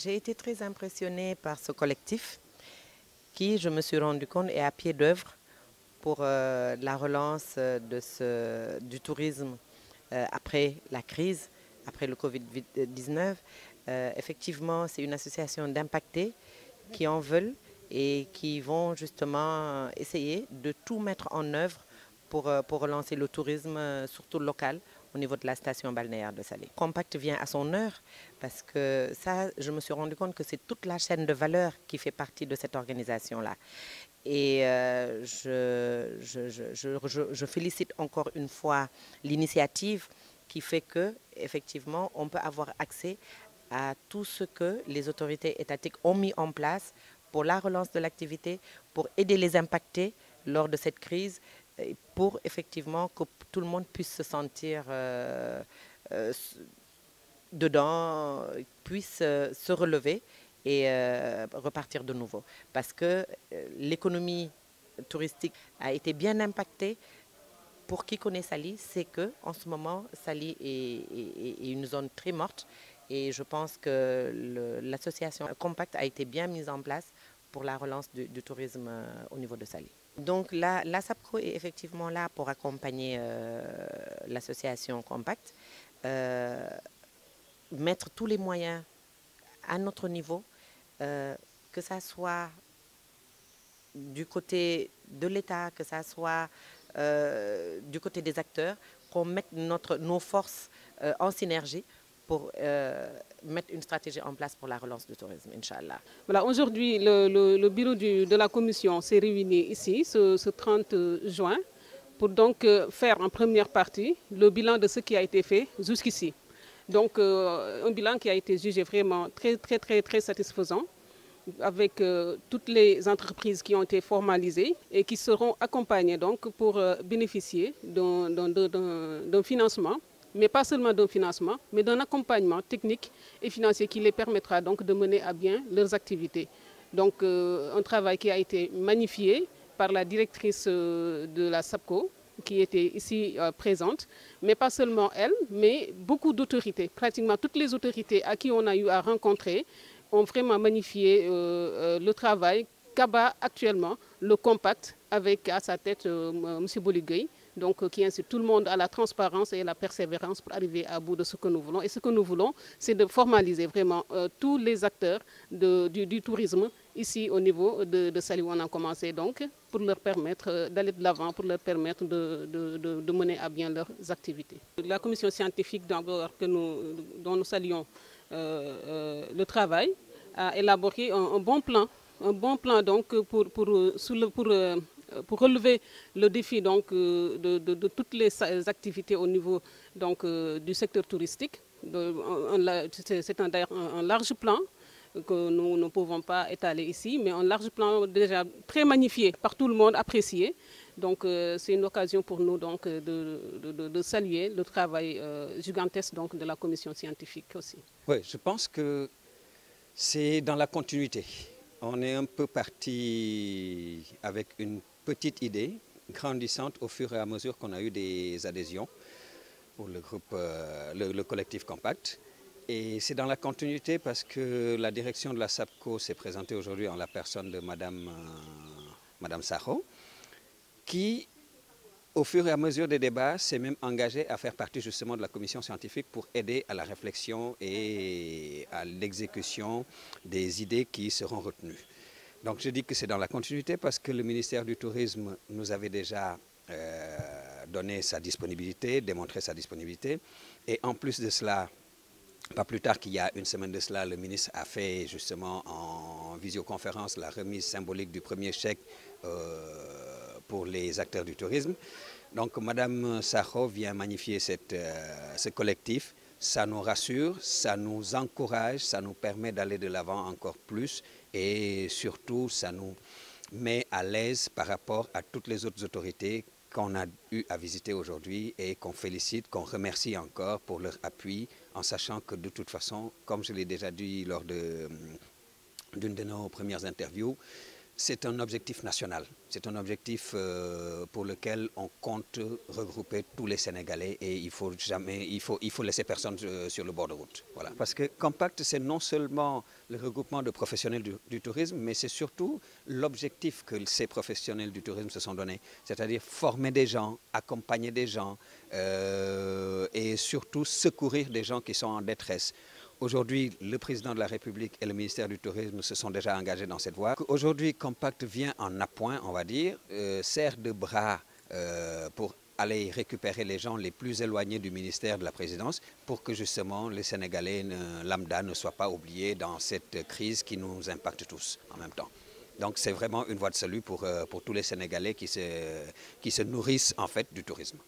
J'ai été très impressionnée par ce collectif qui, je me suis rendu compte, est à pied d'œuvre pour la relance du tourisme après la crise, après le Covid-19. Effectivement, c'est une association d'impactés qui en veulent et qui vont justement essayer de tout mettre en œuvre pour relancer le tourisme, surtout local, au niveau de la station balnéaire de Salé. Compact vient à son heure parce que ça, je me suis rendu compte que c'est toute la chaîne de valeur qui fait partie de cette organisation-là. Et je félicite encore une fois l'initiative qui fait que, effectivement, on peut avoir accès à tout ce que les autorités étatiques ont mis en place pour la relance de l'activité, pour aider les impactés lors de cette crise, pour effectivement que tout le monde puisse se sentir dedans, puisse se relever et repartir de nouveau. Parce que l'économie touristique a été bien impactée. Pour qui connaît Saly, c'est qu'en ce moment, Saly est une zone très morte. Et je pense que l'association Compact a été bien mise en place pour la relance du tourisme au niveau de Saly. Donc la SAPCO est effectivement là pour accompagner l'association Compact, mettre tous les moyens à notre niveau, que ça soit du côté de l'État, que ça soit du côté des acteurs, qu'on mette nos forces en synergie pour mettre une stratégie en place pour la relance du tourisme, Inch'Allah. Voilà, aujourd'hui, le bureau de la commission s'est réuni ici, ce 30 juin, pour donc faire en première partie le bilan de ce qui a été fait jusqu'ici. Donc, un bilan qui a été jugé vraiment très satisfaisant, avec toutes les entreprises qui ont été formalisées et qui seront accompagnées donc pour bénéficier d'un financement, mais pas seulement d'un financement, mais d'un accompagnement technique et financier qui les permettra donc de mener à bien leurs activités. Donc un travail qui a été magnifié par la directrice de la SAPCO, qui était ici présente, mais pas seulement elle, mais beaucoup d'autorités, pratiquement toutes les autorités à qui on a eu à rencontrer, ont vraiment magnifié le travail qu'abat actuellement le Compact avec à sa tête M. Boligui, donc qui incite tout le monde à la transparence et à la persévérance pour arriver à bout de ce que nous voulons. Et ce que nous voulons, c'est de formaliser vraiment tous les acteurs du tourisme ici au niveau de Saly où on a commencé donc pour leur permettre d'aller de l'avant, pour leur permettre de mener à bien leurs activités. La commission scientifique dont nous saluons le travail, a élaboré un bon plan donc pour relever le défi donc, de toutes les activités au niveau donc, du secteur touristique. C'est d'ailleurs un large plan que nous ne pouvons pas étaler ici, mais un large plan déjà très magnifié par tout le monde, apprécié. Donc c'est une occasion pour nous donc, de saluer le travail gigantesque donc, de la commission scientifique aussi. Oui, je pense que c'est dans la continuité. On est un peu parti avec une petite idée grandissante au fur et à mesure qu'on a eu des adhésions pour le groupe, le collectif Compact. Et c'est dans la continuité parce que la direction de la SAPCO s'est présentée aujourd'hui en la personne de Madame Sakho, qui, au fur et à mesure des débats, s'est même engagée à faire partie justement de la commission scientifique pour aider à la réflexion et à l'exécution des idées qui seront retenues. Donc je dis que c'est dans la continuité parce que le ministère du Tourisme nous avait déjà donné sa disponibilité, démontré sa disponibilité. Et en plus de cela, pas plus tard qu'il y a une semaine de cela, le ministre a fait justement en visioconférence la remise symbolique du premier chèque pour les acteurs du tourisme. Donc Madame Sakho vient magnifier ce collectif. Ça nous rassure, ça nous encourage, ça nous permet d'aller de l'avant encore plus et surtout ça nous met à l'aise par rapport à toutes les autres autorités qu'on a eu à visiter aujourd'hui et qu'on félicite, qu'on remercie encore pour leur appui en sachant que de toute façon, comme je l'ai déjà dit lors d'une de nos premières interviews, c'est un objectif national. C'est un objectif pour lequel on compte regrouper tous les Sénégalais et il faut laisser personne sur le bord de route. Voilà. Parce que Compact, c'est non seulement le regroupement de professionnels du tourisme, mais c'est surtout l'objectif que ces professionnels du tourisme se sont donnés, c'est-à-dire former des gens, accompagner des gens et surtout secourir des gens qui sont en détresse. Aujourd'hui, le président de la République et le ministère du Tourisme se sont déjà engagés dans cette voie. Aujourd'hui, Compact vient en appoint, on va dire, sert de bras pour aller récupérer les gens les plus éloignés du ministère de la Présidence pour que justement les Sénégalais lambda ne soient pas oubliés dans cette crise qui nous impacte tous en même temps. Donc c'est vraiment une voie de salut pour tous les Sénégalais qui se nourrissent en fait du tourisme.